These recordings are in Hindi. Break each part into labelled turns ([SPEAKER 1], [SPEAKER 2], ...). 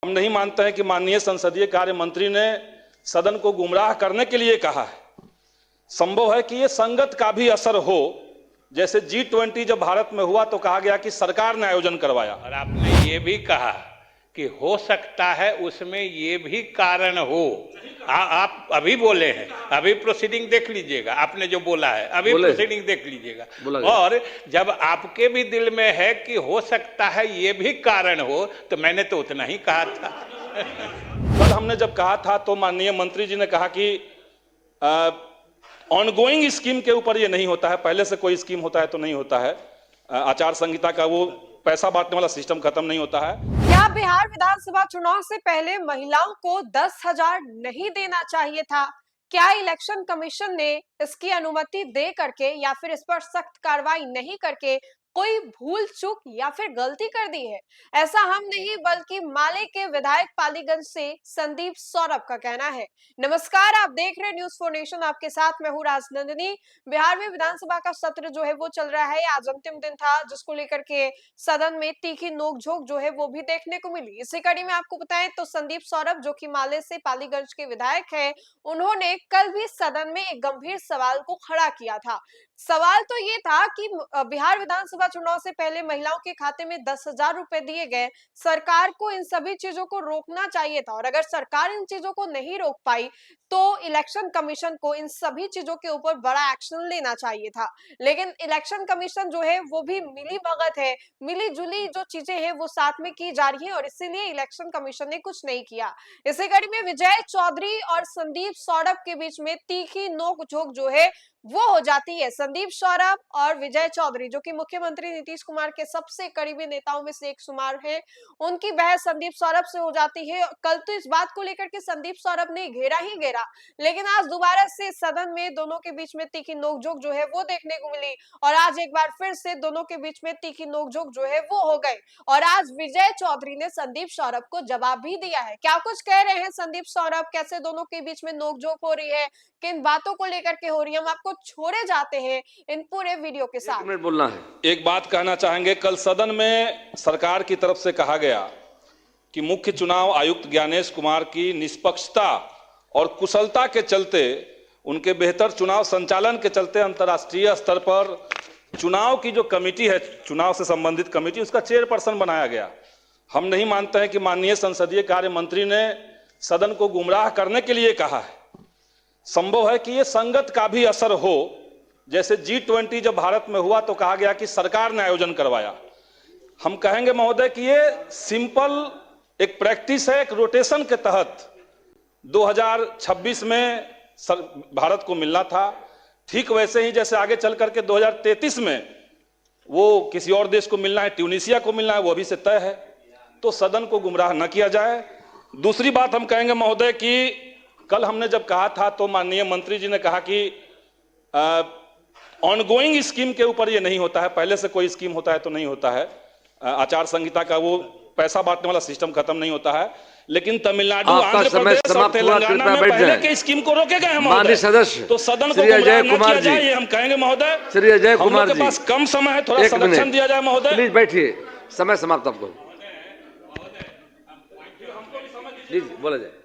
[SPEAKER 1] हम नहीं मानते हैं कि माननीय संसदीय कार्य मंत्री ने सदन को गुमराह करने के लिए कहा है। संभव है कि ये संगत का भी असर हो। जैसे G20 जब भारत में हुआ तो कहा गया कि सरकार ने आयोजन करवाया,
[SPEAKER 2] और आपने ये भी कहा कि हो सकता है उसमें ये भी कारण हो। आप अभी बोले हैं, अभी प्रोसीडिंग देख लीजिएगा, आपने जो बोला है अभी प्रोसीडिंग देख लीजिएगा। और जब आपके भी दिल में है कि हो सकता है ये भी कारण हो, तो मैंने तो उतना ही कहा था।
[SPEAKER 1] कल हमने जब कहा था तो माननीय मंत्री जी ने कहा कि ऑनगोइंग स्कीम के ऊपर ये नहीं होता है, पहले से कोई स्कीम होता है तो नहीं होता है। आचार संहिता का वो पैसा बांटने वाला सिस्टम खत्म नहीं होता है।
[SPEAKER 3] क्या बिहार विधानसभा चुनाव से पहले महिलाओं को 10,000 नहीं देना चाहिए था? क्या इलेक्शन कमीशन ने इसकी अनुमति दे करके या फिर इस पर सख्त कार्रवाई नहीं करके कोई भूल चूक या फिर गलती कर दी है? ऐसा हम नहीं बल्कि माले के विधायक पालीगंज से संदीप सौरभ का कहना है। नमस्कार, आप देख रहे न्यूज़ फॉर नेशन, आपके साथ मैं हूं राजनंदिनी। बिहार में विधानसभा का सत्र जो है वो चल रहा है। आज अंतिम दिन था, जिसको लेकर के सदन में तीखी नोकझोंक जो है वो भी देखने को मिली। इसी कड़ी में आपको बताएं तो संदीप सौरभ, जो कि माले से पालीगंज के विधायक है, उन्होंने कल भी सदन में एक गंभीर सवाल को खड़ा किया था। सवाल तो ये था कि बिहार विधानसभा चुनाव से पहले महिलाओं के खाते में 10,000 रुपए दिए गए, सरकार को इन सभी चीजों को रोकना चाहिए था, और अगर सरकार इन चीजों को नहीं रोक पाई तो इलेक्शन कमीशन को इन सभी चीजों के ऊपर बड़ा एक्शन लेना चाहिए था। लेकिन इलेक्शन कमीशन जो है वो भी मिली भगत है, मिली जुली जो चीजें हैं वो साथ में की जा रही है, और इसीलिए इलेक्शन कमीशन ने कुछ नहीं किया। इसी कड़ी में विजय चौधरी और संदीप सौरभ के बीच में तीखी नोकझोंक जो है वो हो जाती है। संदीप सौरभ और विजय चौधरी, जो कि मुख्यमंत्री नीतीश कुमार के सबसे करीबी नेताओं में से एक शुमार है, उनकी बहस संदीप सौरभ से हो जाती है। कल तो इस बात को लेकर के संदीप सौरभ ने घेरा ही घेरा, लेकिन आज दोबारा से सदन में दोनों के बीच में तीखी नोकझोंक जो है वो देखने को मिली, और आज एक बार फिर से दोनों के बीच में तीखी नोकझोंक जो है वो हो गए, और आज विजय चौधरी ने संदीप सौरभ को जवाब भी दिया है। क्या कुछ कह रहे हैं संदीप सौरभ, कैसे दोनों के बीच में नोकझोंक हो रही है, किन बातों को लेकर के हो रही है, हम आपको छोड़े जाते हैं इन पूरे वीडियो के साथ।
[SPEAKER 4] 1 मिनट बोलना है।
[SPEAKER 1] एक बात कहना चाहेंगे, कल सदन में सरकार की तरफ से कहा गया कि मुख्य चुनाव आयुक्त ज्ञानेश कुमार की निष्पक्षता और कुशलता के चलते, उनके बेहतर चुनाव संचालन के चलते अंतर्राष्ट्रीय स्तर पर चुनाव की जो कमेटी है, चुनाव से संबंधित कमेटी, उसका चेयरपर्सन बनाया गया। हम नहीं मानते हैं कि माननीय संसदीय कार्य मंत्री ने सदन को गुमराह करने के लिए कहा है। संभव है कि ये संगत का भी असर हो। जैसे G20 जब भारत में हुआ तो कहा गया कि सरकार ने आयोजन करवाया। हम कहेंगे महोदय कि ये सिंपल एक प्रैक्टिस है, एक रोटेशन के तहत 2026 में भारत को मिलना था, ठीक वैसे ही जैसे आगे चल करके 2033 में वो किसी और देश को मिलना है, ट्यूनीशिया को मिलना है, वो अभी से तय है। तो सदन को गुमराह न किया जाए। दूसरी बात हम कहेंगे महोदय कि कल हमने जब कहा था तो माननीय मंत्री जी ने कहा कि ऑनगोइंग स्कीम के ऊपर ये नहीं होता है, पहले से कोई स्कीम होता है तो नहीं होता है। आचार संहिता का वो पैसा बांटने वाला सिस्टम खत्म नहीं होता है। लेकिन तमिलनाडु, आंध्र प्रदेश और तेलंगाना में पहले के स्कीम को रोके गए हैं महोदय।
[SPEAKER 4] सदस्य
[SPEAKER 1] तो सदन को गुमराह न किया जाए, ये हम कहेंगे महोदय।
[SPEAKER 4] श्री अजय
[SPEAKER 1] हम
[SPEAKER 4] कुमार
[SPEAKER 1] लोग के पास कम समय है, थोड़ा संरक्षण दिया जाए महोदय।
[SPEAKER 4] प्लीज बैठिए, समय समाप्त। आपको प्लीज बोला जाए।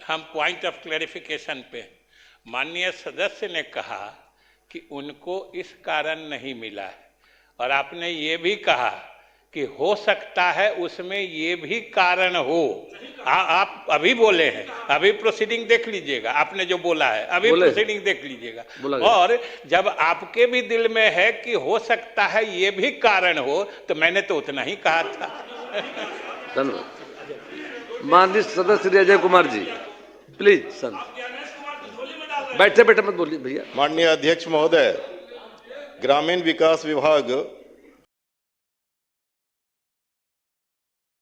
[SPEAKER 2] हम पॉइंट ऑफ क्लैरिफिकेशन पे, माननीय सदस्य ने कहा कि उनको इस कारण नहीं मिला है, और आपने ये भी कहा कि हो सकता है उसमें ये भी कारण हो। आप अभी बोले हैं, अभी प्रोसीडिंग देख लीजिएगा, आपने जो बोला है अभी प्रोसीडिंग देख लीजिएगा। और जब आपके भी दिल में है कि हो सकता है ये भी कारण हो, तो मैंने तो उतना ही कहा था।
[SPEAKER 4] धन्यवाद। माननीय सदस्य श्री अजय कुमार जी, प्लीज सर बैठे बैठे मत बोलिए भैया।
[SPEAKER 5] माननीय अध्यक्ष महोदय, ग्रामीण विकास विभाग